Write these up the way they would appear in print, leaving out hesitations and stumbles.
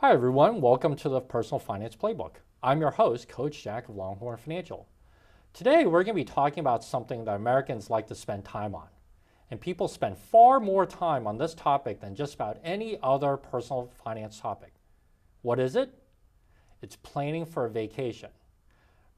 Hi everyone, welcome to the Personal Finance Playbook. I'm your host, Coach Jack of Longhorn Financial. Today we're going to be talking about something that Americans like to spend time on. And people spend far more time on this topic than just about any other personal finance topic. What is it? It's planning for a vacation.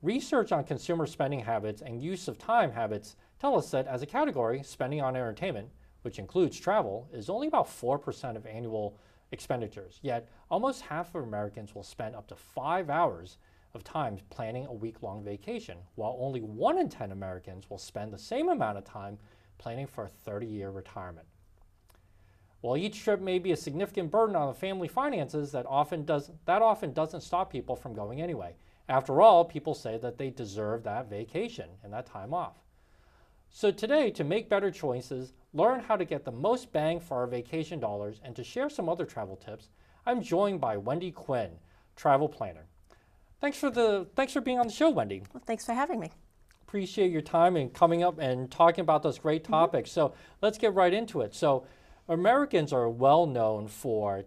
Research on consumer spending habits and use of time habits tell us that as a category, spending on entertainment, which includes travel, is only about 4% of annual expenditures. Yet, almost half of Americans will spend up to 5 hours of time planning a week-long vacation, while only 1 in 10 Americans will spend the same amount of time planning for a 30-year retirement. While each trip may be a significant burden on the family finances, that often doesn't stop people from going anyway. After all, people say that they deserve that vacation and that time off. So today, to make better choices, learn how to get the most bang for our vacation dollars, and to share some other travel tips, I'm joined by Wendy Quinn, travel planner. Thanks for being on the show, Wendy. Well, thanks for having me. Appreciate your time and coming up and talking about those great topics. So let's get right into it. So Americans are well known for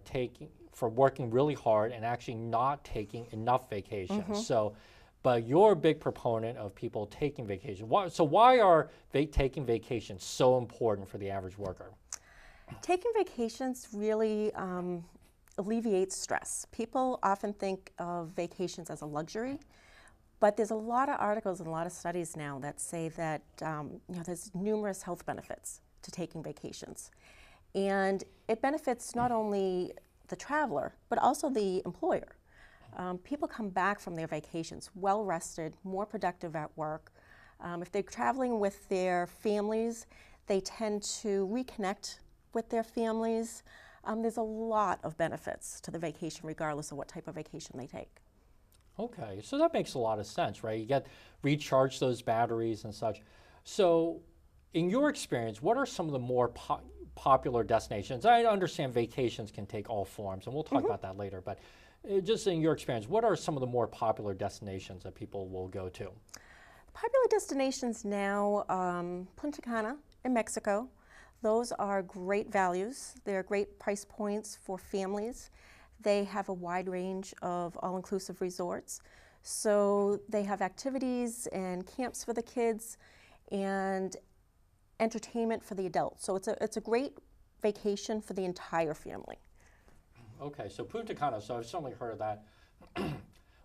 working really hard and actually not taking enough vacations. But you're a big proponent of people taking vacations. So why are taking vacations so important for the average worker? Taking vacations really alleviates stress. People often think of vacations as a luxury, but there's a lot of articles and a lot of studies now that say that there's numerous health benefits to taking vacations. And it benefits not only the traveler, but also the employer. People come back from their vacations well rested, more productive at work. If they're traveling with their families, they tend to reconnect with their families. There's a lot of benefits to the vacation regardless of what type of vacation they take. Okay, so that makes a lot of sense, right? You recharge those batteries and such. So in your experience, what are some of the more popular destinations? I understand vacations can take all forms, and we'll talk about that later, but just in your experience, what are some of the more popular destinations that people will go to? Popular destinations now, Punta Cana in Mexico. Those are great values. They're great price points for families. They have a wide range of all-inclusive resorts. So they have activities and camps for the kids and entertainment for the adults. So it's a great vacation for the entire family. Okay, so Punta Cana, so I've certainly heard of that.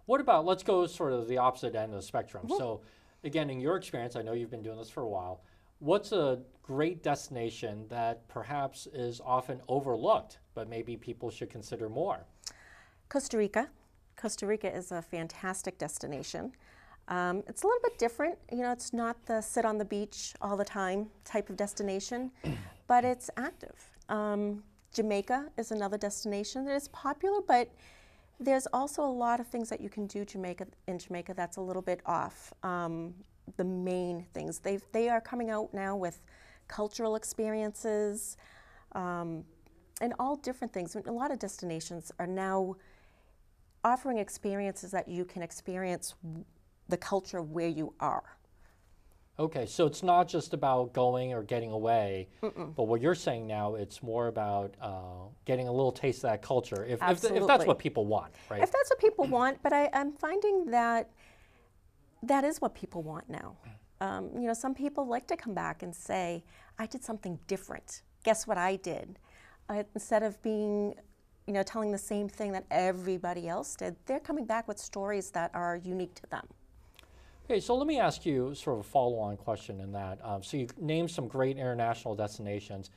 What about, let's go sort of the opposite end of the spectrum. So again, in your experience, I know you've been doing this for a while, what's a great destination that perhaps is often overlooked, but maybe people should consider more? Costa Rica. Costa Rica is a fantastic destination. It's a little bit different. It's not the sit on the beach all the time type of destination, but it's active. Jamaica is another destination that is popular, but there's also a lot of things that you can do in Jamaica that's a little bit off the main things. They are coming out now with cultural experiences and all different things. A lot of destinations are now offering experiences that you can experience the culture where you are. Okay, so it's not just about going or getting away, but what you're saying now, it's more about getting a little taste of that culture, if that's what people want, right? If that's what people want, but I'm finding that is what people want now. Some people like to come back and say, I did something different. Guess what I did? Instead of telling the same thing that everybody else did, they're coming back with stories that are unique to them. Okay, so let me ask you sort of a follow-on question in that. So you've named some great international destinations.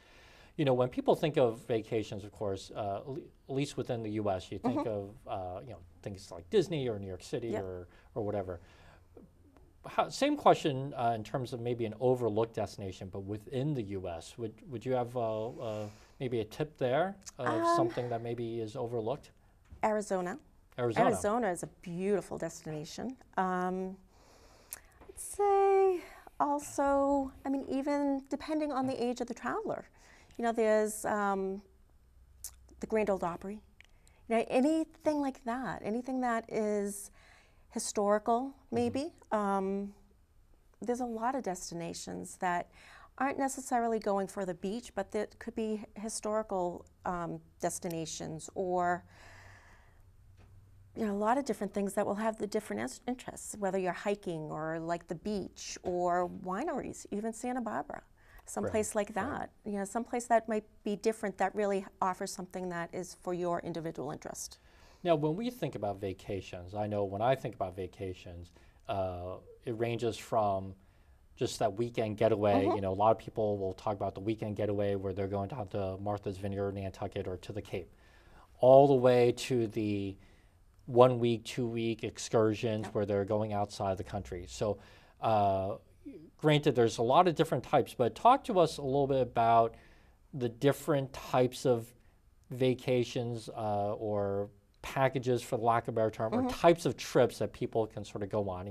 When people think of vacations, of course, at least within the U.S., you think of things like Disney or New York City or whatever. Same question in terms of maybe an overlooked destination, but within the U.S. Would you have maybe a tip there of something that maybe is overlooked? Arizona. Arizona is a beautiful destination. Say also, even depending on the age of the traveler, there's the Grand Ole Opry, anything like that, anything that is historical, maybe. There's a lot of destinations that aren't necessarily going for the beach, but that could be historical destinations or a lot of different things that will have the different interests, whether you're hiking or like the beach or wineries, even Santa Barbara, someplace like that. Someplace that might be different that really offers something that is for your individual interest. Now, when we think about vacations, I know when I think about vacations, it ranges from just that weekend getaway. A lot of people will talk about the weekend getaway where they're going down to Martha's Vineyard, Nantucket, or to the Cape, all the way to the 1 week, 2 week excursions where they're going outside the country. So granted, there's a lot of different types, but talk to us a little bit about the different types of vacations or packages, for the lack of a better term, or types of trips that people can sort of go on,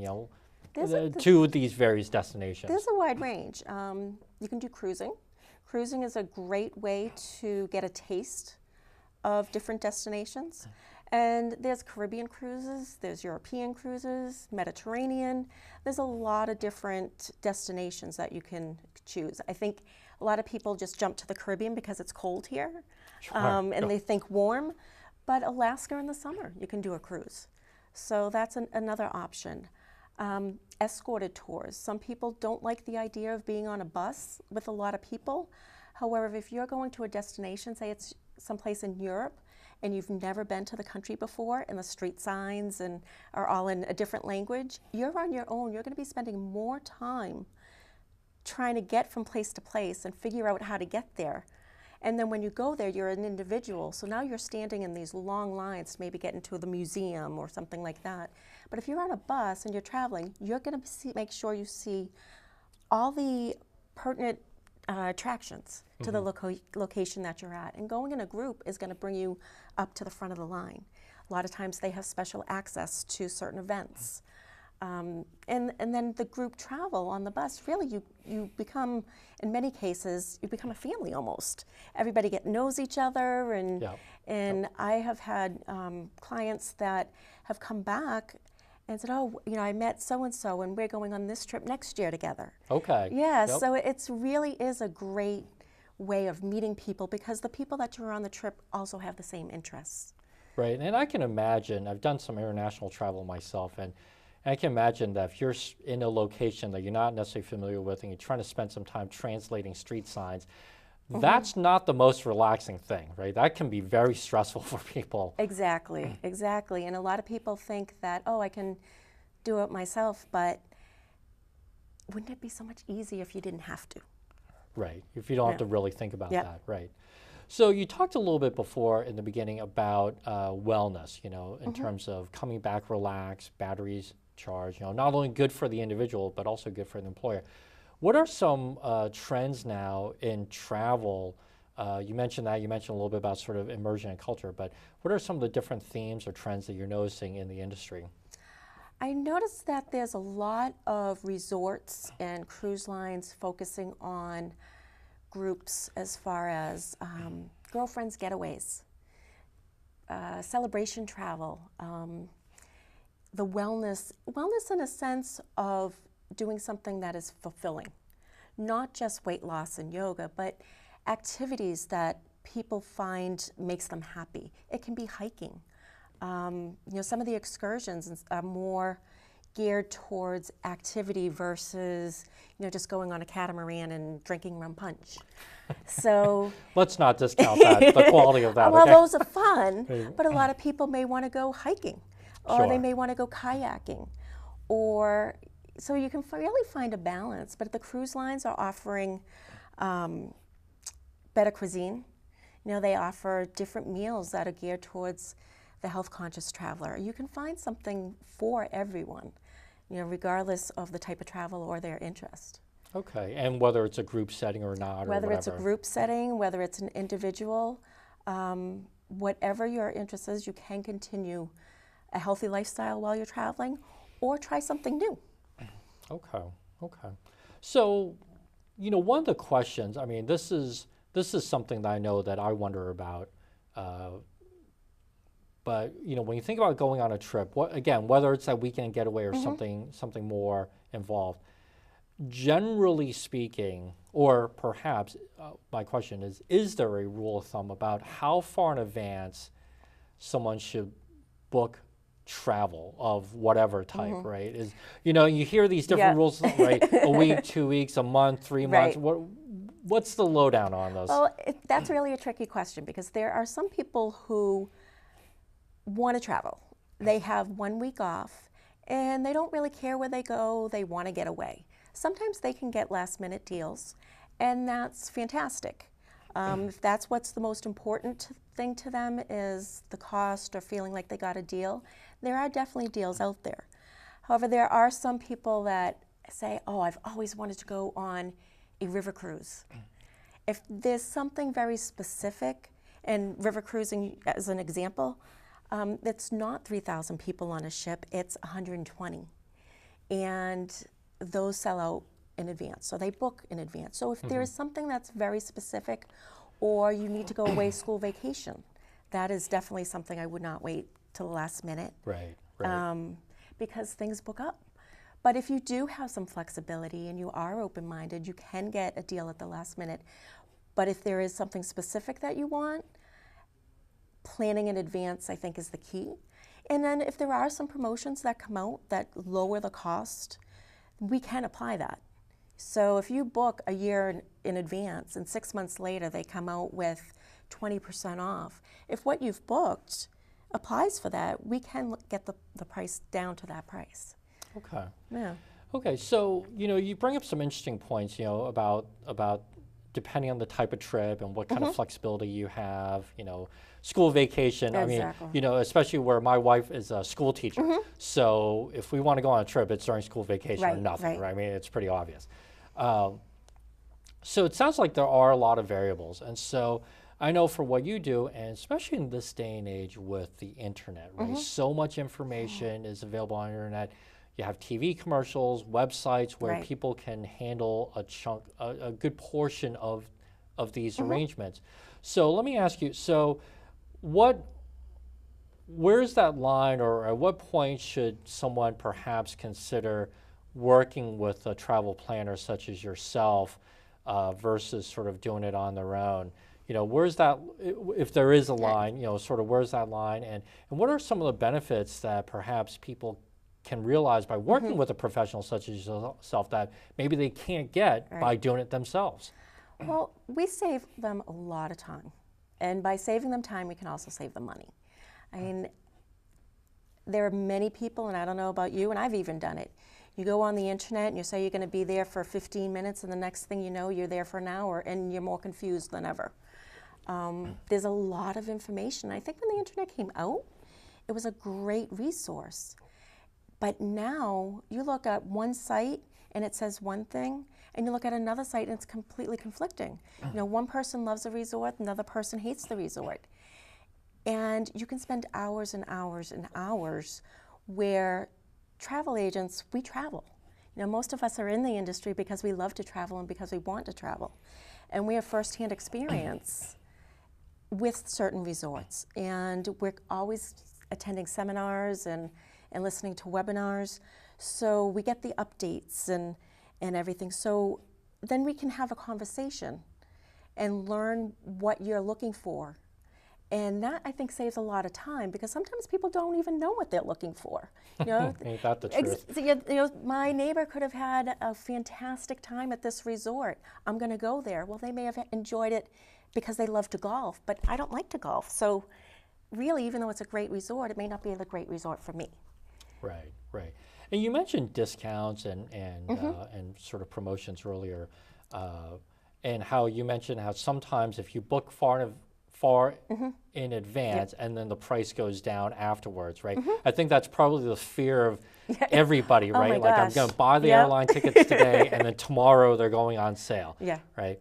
to these various destinations. There's a wide range. You can do cruising. Cruising is a great way to get a taste of different destinations. And there's Caribbean cruises, there's European cruises, Mediterranean. There's a lot of different destinations that you can choose. I think a lot of people just jump to the Caribbean because it's cold here, and they think warm. But Alaska in the summer, you can do a cruise. So that's another option. Escorted tours. Some people don't like the idea of being on a bus with a lot of people. However, if you're going to a destination, say it's someplace in Europe, and you've never been to the country before, and the street signs are all in a different language, you're on your own. You're going to be spending more time trying to get from place to place and figure out how to get there. And then when you go there, you're an individual. So now you're standing in these long lines to maybe get into the museum or something like that. But if you're on a bus and you're traveling, you're going to make sure you see all the pertinent attractions to the location that you're at. And going in a group is going to bring you up to the front of the line. A lot of times they have special access to certain events. And then the group travel on the bus, really you become, in many cases, you become a family almost. Everybody knows each other, and I have had clients that have come back and said, oh, I met so-and-so and we're going on this trip next year together. Okay. Yeah, so it really is a great way of meeting people because the people that you're on the trip also have the same interests. Right, and I can imagine, I've done some international travel myself, and I can imagine that if you're in a location that you're not necessarily familiar with and you're trying to spend some time translating street signs, that's not the most relaxing thing, right? That can be very stressful for people. Exactly, exactly. And a lot of people think that, oh, I can do it myself, but wouldn't it be so much easier if you didn't have to? Right, if you don't have to really think about that, right. So you talked a little bit before in the beginning about wellness, in terms of coming back relaxed, batteries charged, not only good for the individual, but also good for the employer. What are some trends now in travel? You mentioned that, you mentioned a little bit about sort of immersion and culture, but what are some of the different themes or trends that you're noticing in the industry? I noticed that there's a lot of resorts and cruise lines focusing on groups as far as girlfriends getaways, celebration travel, the wellness in a sense of doing something that is fulfilling, not just weight loss and yoga, but activities that people find makes them happy. It can be hiking. Some of the excursions are more geared towards activity versus, just going on a catamaran and drinking rum punch. So let's not discount that, the quality of that. Well, those are fun, but a lot of people may want to go hiking, or they may want to go kayaking, or so you can really find a balance. But the cruise lines are offering better cuisine. They offer different meals that are geared towards the health-conscious traveler. You can find something for everyone, regardless of the type of travel or their interest. Okay, and whether it's a group setting or not, or whether whatever. It's a group setting, whether it's an individual, whatever your interest is, you can continue a healthy lifestyle while you're traveling, or try something new. Okay. So, one of the questions, this is something that I know that I wonder about. But when you think about going on a trip, whether it's that weekend getaway or something more involved, generally speaking, or perhaps my question is there a rule of thumb about how far in advance someone should book travel of whatever type, right? Is, you know, you hear these different rules, right? A week, 2 weeks, a month, 3 months. Right. What's the lowdown on those? Well, that's really a tricky question because there are some people who want to travel. They have 1 week off and they don't really care where they go. They want to get away. Sometimes they can get last minute deals, and that's fantastic. If that's what's the most important thing to them is the cost or feeling like they got a deal, there are definitely deals out there. However, there are some people that say, oh, I've always wanted to go on a river cruise. If there's something very specific, and river cruising as an example, it's not 3,000 people on a ship, it's 120. And those sell out in advance, so they book in advance. So if there is something that's very specific, or you need to go away school vacation, that is definitely something I would not wait till the last minute. Right. Because things book up. But if you do have some flexibility and you are open-minded, you can get a deal at the last minute. But if there is something specific that you want, planning in advance, I think, is the key. And then if there are some promotions that come out that lower the cost, we can apply that. So if you book a year in advance and 6 months later they come out with 20% off, if what you've booked applies for that, we can get the price down to that price. Okay. Yeah. Okay, so, you know, you bring up some interesting points, you know, about depending on the type of trip and what kind of flexibility you have, you know, school vacation. Exactly. I mean, you know, especially where my wife is a school teacher. So if we want to go on a trip, it's during school vacation or nothing, right? I mean, it's pretty obvious. So it sounds like there are a lot of variables. And so I know for what you do, and especially in this day and age with the internet, right? So much information is available on the internet. You have TV commercials, websites where people can handle a chunk, a good portion of these arrangements. So let me ask you, so where's that line, or at what point should someone perhaps consider working with a travel planner such as yourself versus sort of doing it on their own? You know, where's that, if there is a line, you know, sort of where's that line, and what are some of the benefits that perhaps people can realize by working with a professional such as yourself that maybe they can't get by doing it themselves? Well, we save them a lot of time. And by saving them time, we can also save them money. I mean, there are many people, and I don't know about you, and I've even done it. You go on the internet and you say you're going to be there for 15 minutes, and the next thing you know, you're there for an hour, and you're more confused than ever. There's a lot of information. I think when the internet came out, it was a great resource. But now you look at one site and it says one thing, and you look at another site and it's completely conflicting. You know, one person loves a resort, another person hates the resort. And you can spend hours and hours and hours where travel agents, we travel. You know, most of us are in the industry because we love to travel and because we want to travel. And we have firsthand experience with certain resorts. And we're always attending seminars and listening to webinars. So we get the updates and everything. So then we can have a conversation and learn what you're looking for. And that, I think, saves a lot of time because sometimes people don't even know what they're looking for. You know, Ain't that the truth? You know, my neighbor could have had a fantastic time at this resort. I'm going to go there. Well, they may have enjoyed it because they love to golf, but I don't like to golf. So really, even though it's a great resort, it may not be a great resort for me. Right, right. And you mentioned discounts and sort of promotions earlier, and how you mentioned how sometimes if you book far in advance and then the price goes down afterwards, right? I think that's probably the fear of everybody, right? Oh my like gosh. I'm going to buy the airline tickets today and then tomorrow they're going on sale, right?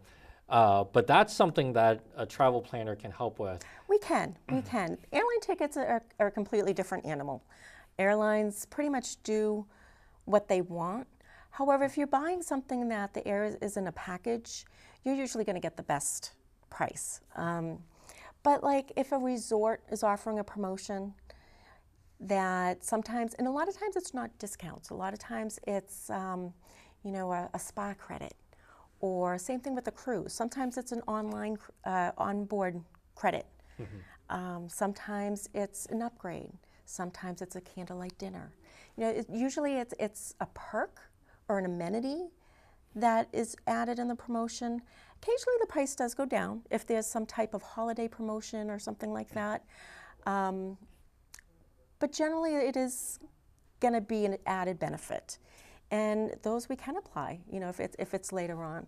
But that's something that a travel planner can help with. We can. Airline tickets are a completely different animal. Airlines pretty much do what they want. However, if you're buying something that the air is in a package, you're usually going to get the best price. But like if a resort is offering a promotion that sometimes, and a lot of times it's not discounts, a lot of times it's you know, a spa credit, or same thing with a cruise. Sometimes it's an online onboard credit. Sometimes it's an upgrade. Sometimes it's a candlelight dinner. You know, usually it's a perk or an amenity that is added in the promotion. Occasionally the price does go down if there's some type of holiday promotion or something like that. But generally it is going to be an added benefit. And those we can apply, you know, if it's later on,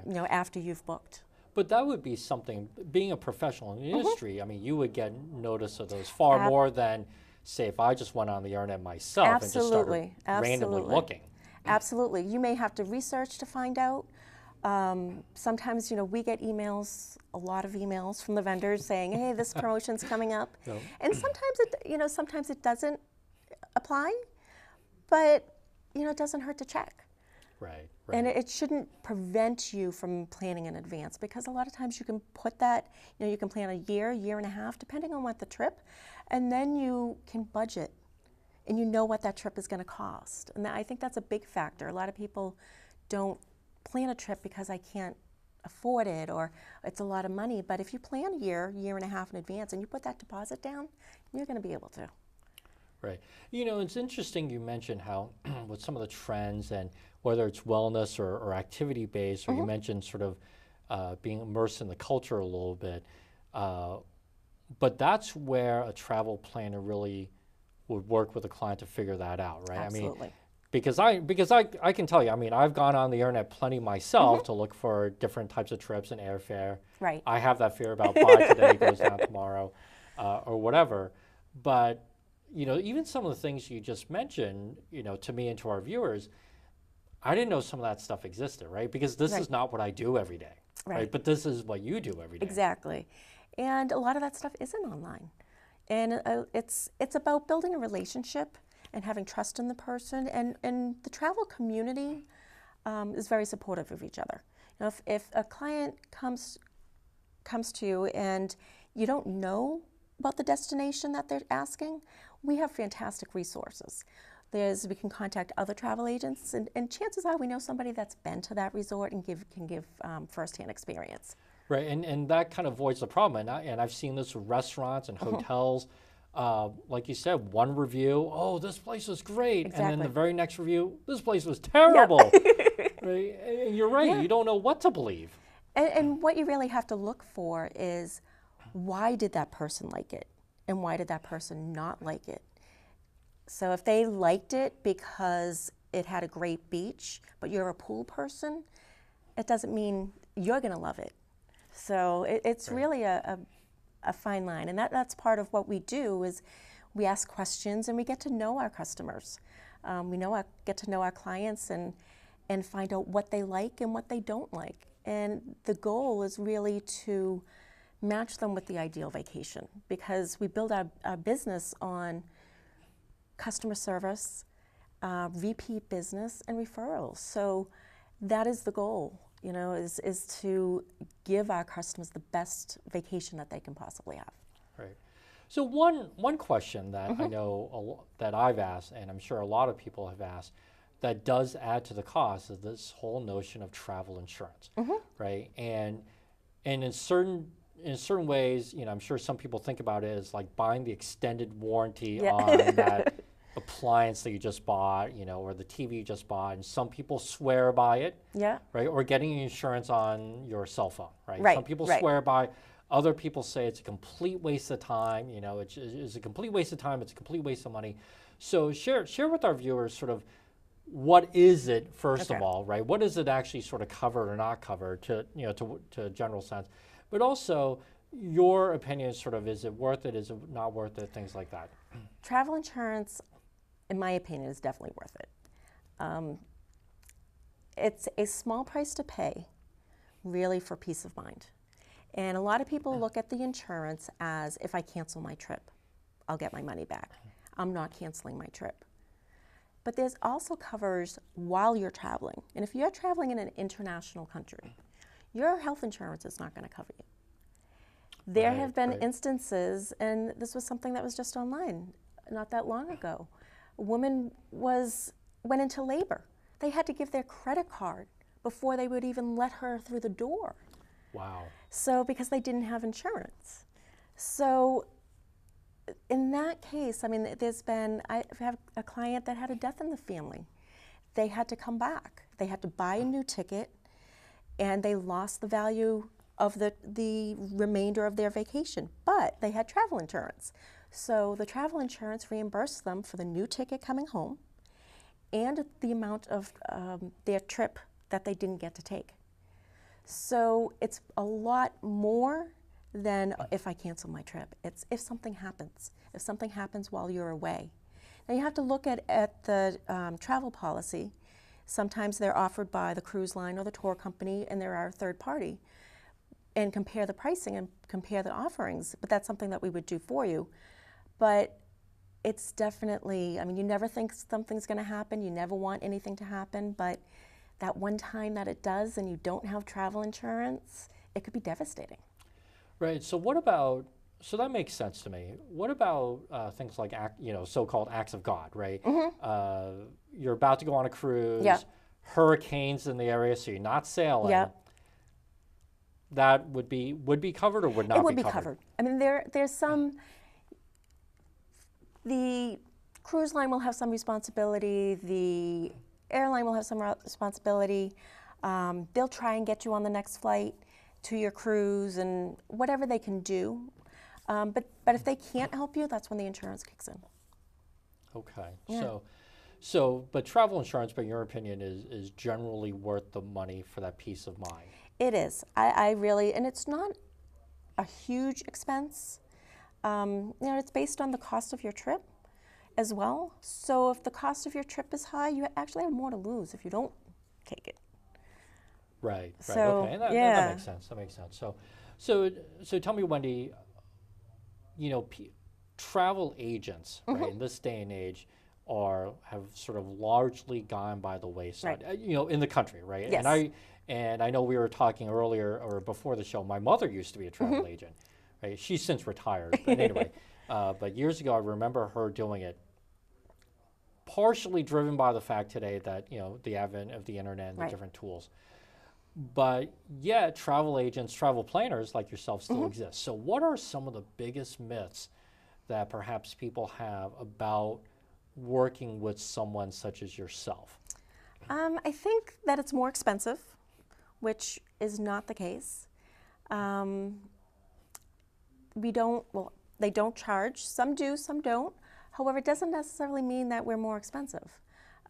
you know, after you've booked. But that would be something, being a professional in the industry, I mean, you would get notice of those far more than, say, if I just went on the internet myself and just started randomly looking. Absolutely. You may have to research to find out. Sometimes, you know, we get emails, a lot of emails from the vendors saying, hey, this promotion's coming up. Yep. And sometimes sometimes it doesn't apply, but, you know, it doesn't hurt to check. Right. And it shouldn't prevent you from planning in advance, because a lot of times you can put that, you know, you can plan a year and a half, depending on what the trip, and then you can budget and you know what that trip is going to cost. And I think that's a big factor. A lot of people don't plan a trip because I can't afford it or it's a lot of money. But if you plan a year and a half in advance and you put that deposit down, you're going to be able to. Right. You know, it's interesting you mentioned how with some of the trends and whether it's wellness or activity-based, or you mentioned sort of being immersed in the culture a little bit, but that's where a travel planner really would work with a client to figure that out, right? Absolutely. I mean, because I can tell you, I mean, I've gone on the internet plenty myself to look for different types of trips and airfare. Right. I have that fear about buy today, goes down tomorrow, or whatever. But, you know, even some of the things you just mentioned, you know, to me and to our viewers, I didn't know some of that stuff existed, right? Because this is not what I do every day, right? But this is what you do every day. Exactly. And a lot of that stuff isn't online. And it's about building a relationship and having trust in the person. And the travel community is very supportive of each other. You know, if a client comes to you and you don't know about the destination that they're asking, we have fantastic resources. We can contact other travel agents, and chances are we know somebody that's been to that resort and can give firsthand experience. Right, and that kind of avoids the problem. And I've seen this with restaurants and hotels. Like you said, one review, oh, this place was great. Exactly. And then the very next review, this place was terrible. Right? And you're right, you don't know what to believe. And what you really have to look for is, why did that person like it? And why did that person not like it? So if they liked it because it had a great beach, but you're a pool person, it doesn't mean you're going to love it. So it's really a fine line. And that's part of what we do is we ask questions and we get to know our customers. Get to know our clients and find out what they like and what they don't like. And the goal is really to match them with the ideal vacation, because we build our business on customer service, repeat business, and referrals. So that is the goal, you know, is to give our customers the best vacation that they can possibly have. Right. So one question that I know that I've asked, and I'm sure a lot of people have asked, that does add to the cost is this whole notion of travel insurance, right? And in certain ways, you know, I'm sure some people think about it as like buying the extended warranty on that appliance that you just bought, you know, or the TV you just bought, and some people swear by it, right? Or getting insurance on your cell phone, right? Some people swear by, other people say it's a complete waste of time, you know, it's a complete waste of time, it's a complete waste of money. So share with our viewers sort of what is it, first of all, right? What does it actually sort of cover or not cover to, you know, to a general sense? But also your opinion sort of, is it worth it, is it not worth it, things like that. Travel insurance, in my opinion, is definitely worth it. It's a small price to pay, really, for peace of mind. And a lot of people look at the insurance as, if I cancel my trip, I'll get my money back. I'm not canceling my trip. But there's also covers while you're traveling. And if you're traveling in an international country, your health insurance is not going to cover you. There have been instances, and this was something that was just online not that long ago. A woman went into labor. They had to give their credit card before they would even let her through the door. Wow. So, because they didn't have insurance. So in that case, I mean, I have a client that had a death in the family. They had to come back. They had to buy a new ticket, and they lost the value of the remainder of their vacation. But they had travel insurance. So the travel insurance reimbursed them for the new ticket coming home and the amount of their trip that they didn't get to take. So it's a lot more than if I cancel my trip. It's if something happens while you're away. Now you have to look at the travel policy. Sometimes they're offered by the cruise line or the tour company, and there are a third party, and compare the pricing and compare the offerings. But that's something that we would do for you. But it's definitely, I mean, you never think something's going to happen. You never want anything to happen. But that one time that it does and you don't have travel insurance, it could be devastating. Right. So what about, so that makes sense to me. What about things like, so-called acts of God, right? You're about to go on a cruise, Yep. hurricanes in the area, so you're not sailing. Yep. That would be covered or would not be covered? It would be covered. I mean, there's some, the cruise line will have some responsibility, the airline will have some responsibility. They'll try and get you on the next flight to your cruise and whatever they can do. But if they can't help you, that's when the insurance kicks in. Okay. Yeah. But travel insurance, by your opinion, is generally worth the money for that peace of mind. It is. I really, and it's not a huge expense. It's based on the cost of your trip as well. So if the cost of your trip is high, you actually have more to lose if you don't take it. Right. So, Okay. That makes sense. That makes sense. So tell me, Wendy, travel agents, right, in this day and age have sort of largely gone by the wayside, Right. In the country, right? Yes. And I know we were talking earlier or before the show, my mother used to be a travel agent, right? She's since retired, but anyway, but years ago I remember her doing it, partially driven by the fact today that, the advent of the internet and the different tools. But yet travel agents, travel planners like yourself still exist. So what are some of the biggest myths that perhaps people have about working with someone such as yourself? I think that it's more expensive, which is not the case. They don't charge. Some do, some don't. However, it doesn't necessarily mean that we're more expensive.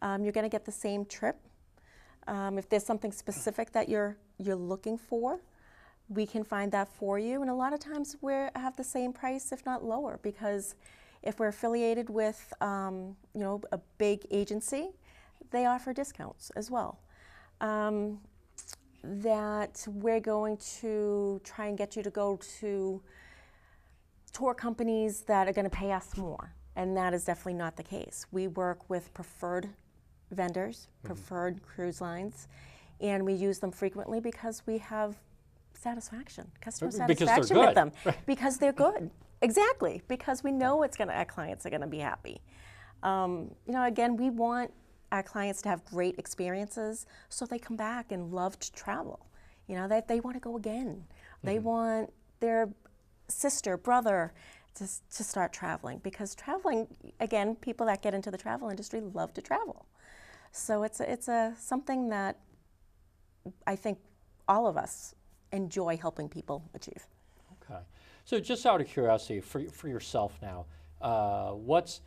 You're going to get the same trip. If there's something specific that you're looking for, we can find that for you. And a lot of times we have the same price, if not lower, because if we're affiliated with a big agency, they offer discounts as well. That we're going to try and get you to go to tour companies that are going to pay us more, and that is definitely not the case. We work with preferred vendors, preferred cruise lines, and we use them frequently because we have customer satisfaction with them, because they're good. Exactly, because we know our clients are going to be happy. Again, we want our clients to have great experiences, so they come back and love to travel. That they want to go again. They want their sister, brother to start traveling, because traveling, again, people that get into the travel industry love to travel. So it's something that I think all of us enjoy helping people achieve. Okay. So just out of curiosity, for yourself now, what's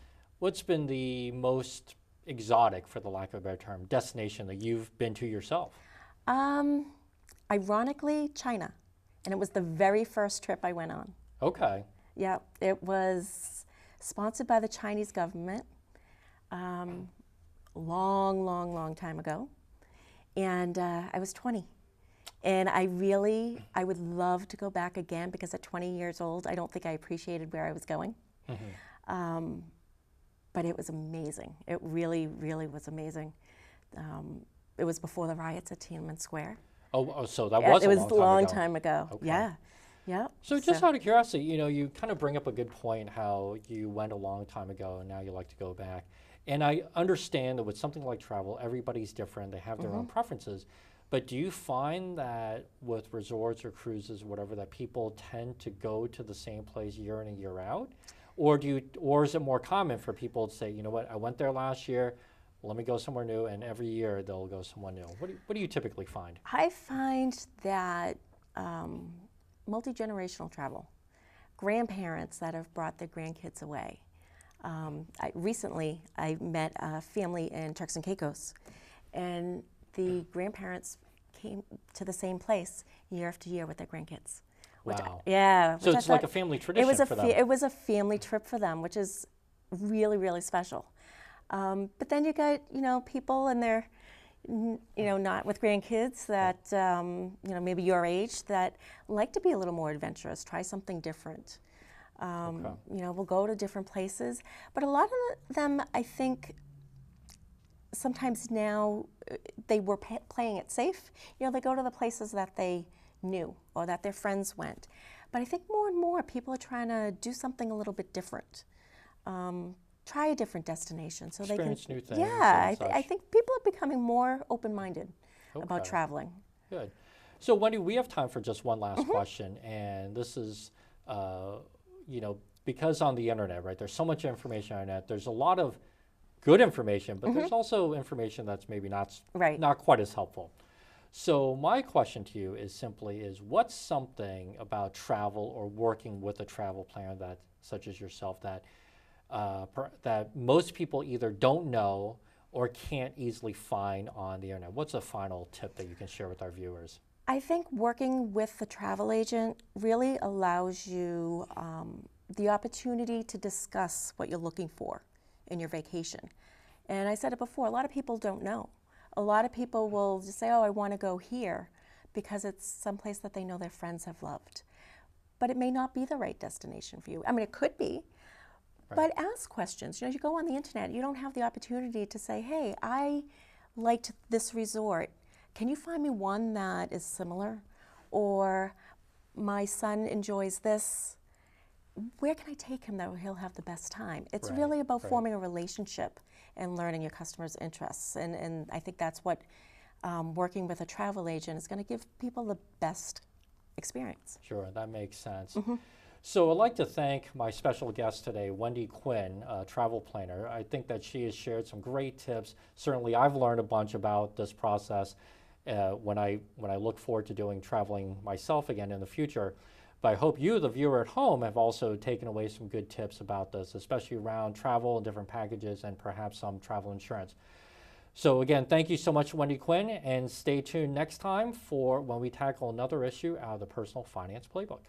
been the most exotic, for the lack of a better term, destination that you've been to yourself? Ironically, China. And it was the very first trip I went on. Okay. Yeah, it was sponsored by the Chinese government long time ago. And I was 20. And I would love to go back again, because at 20 years old, I don't think I appreciated where I was going. But it was amazing. It really, really was amazing. It was before the riots at Tiananmen Square. Oh, so that was a long time time ago. Okay. Yeah. Yeah. So just out of curiosity, you kind of bring up a good point, how you went a long time ago and now you like to go back. And I understand that with something like travel, everybody's different. They have their own preferences. But do you find that with resorts or cruises, whatever, that people tend to go to the same place year in and year out? or is it more common for people to say, you know what, I went there last year, let me go somewhere new, and every year they'll go somewhere new? What do you typically find? I find that multi-generational travel, grandparents that have brought their grandkids away. Recently, I met a family in Turks and Caicos, and the grandparents came to the same place year after year with their grandkids. Wow. Yeah. So it's like a family tradition for them. It was a family trip for them, which is really, really special. But then you got, people and they're, not with grandkids that, maybe your age that like to be a little more adventurous, try something different. We'll go to different places. But a lot of them, I think, sometimes now they were playing it safe. They go to the places that they knew or that their friends went. But I think more and more people are trying to do something a little bit different. Try a different destination so Experience they can. new things. Yeah, I think people are becoming more open-minded about Okay. traveling. Good. So Wendy, we have time for just one last question, and this is, because on the internet, right? There's so much information on the internet. There's a lot of good information, but there's also information that's maybe not quite as helpful. So my question to you is simply what's something about travel or working with a travel planner that, such as yourself, that that most people either don't know or can't easily find on the internet? What's a final tip that you can share with our viewers? I think working with the travel agent really allows you the opportunity to discuss what you're looking for in your vacation. And I said it before, a lot of people don't know. A lot of people will just say, oh, I want to go here because it's someplace that they know their friends have loved. But it may not be the right destination for you. I mean, it could be, but ask questions. You go on the internet, you don't have the opportunity to say, hey, I liked this resort. Can you find me one that is similar? Or my son enjoys this. Where can I take him that he'll have the best time? It's really about forming a relationship and learning your customers' interests. And I think that's what working with a travel agent is going to give people the best experience. Sure, that makes sense. So I'd like to thank my special guest today, Wendy Quinn, travel planner. I think that she has shared some great tips. Certainly I've learned a bunch about this process when I look forward to doing traveling myself again in the future. But I hope you, the viewer at home, have also taken away some good tips about this, especially around travel and different packages and perhaps some travel insurance. So again, thank you so much, Wendy Quinn, and stay tuned next time for when we tackle another issue out of the Personal Finance Playbook.